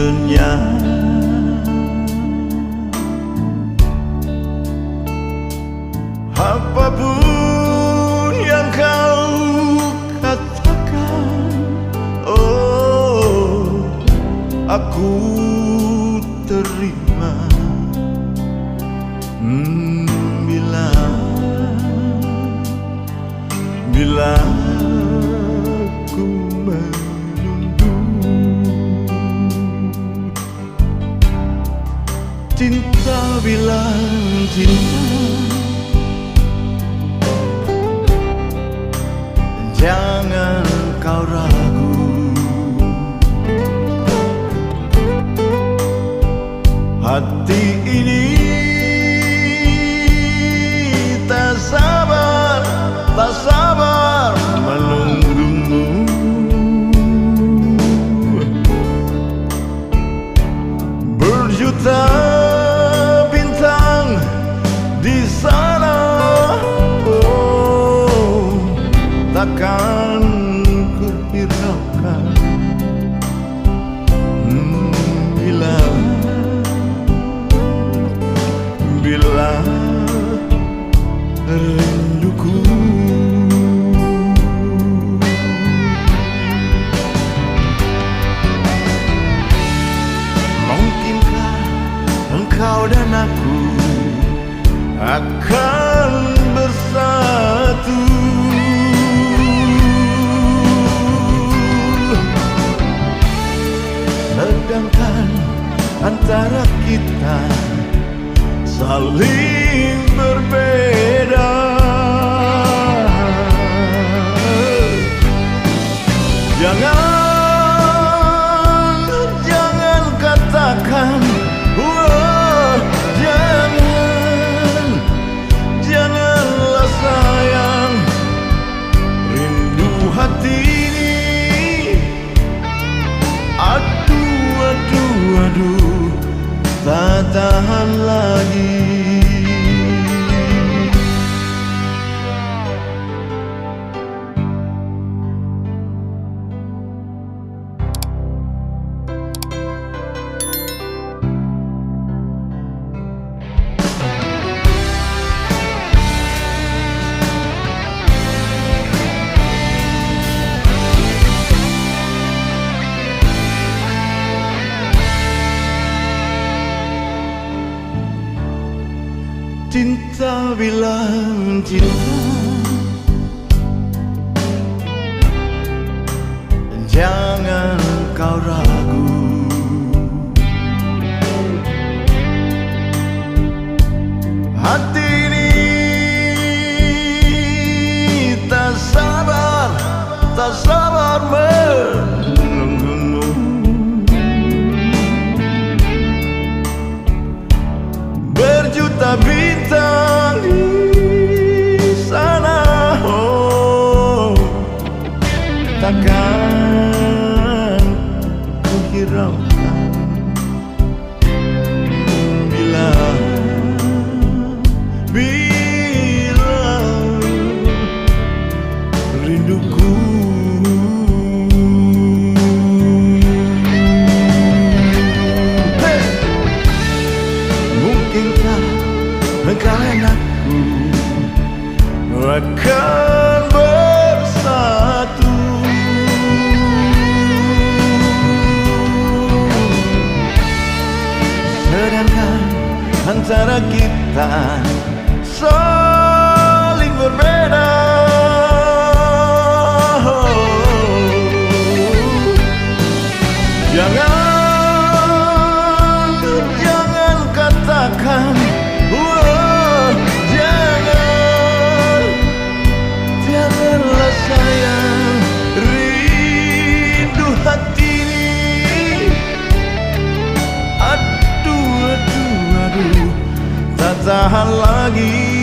dunia. Apapun yang kau katakan, oh, aku terima. Bila ku menunggu, cinta bilang cinta, jangan kau ragu. Hati ini tak sabar menunggumu. Berjuta bintang di sana, oh, takkan ku hiraukan bila rinduku. Mungkinkah engkau dan aku akan bersatu? Sedangkan antara kita saling berbeda. Jangan katakan, oh, janganlah sayang. Rindu hati ini, aduh, tak tahan lagi. Cinta bilang cinta, jangan kau ragu. Hati ini tak sabar menunggumu. Berjuta bintang di sana, oh, takkan ku hiraukan bila rinduku. Hey! Mungkinkah engkau dan aku akan bersatu? Sedangkan antara kita saling berbeda. Jangan katakan, oh, janganlah sayang. Rindu hati ini, aduh, tak tahan lagi.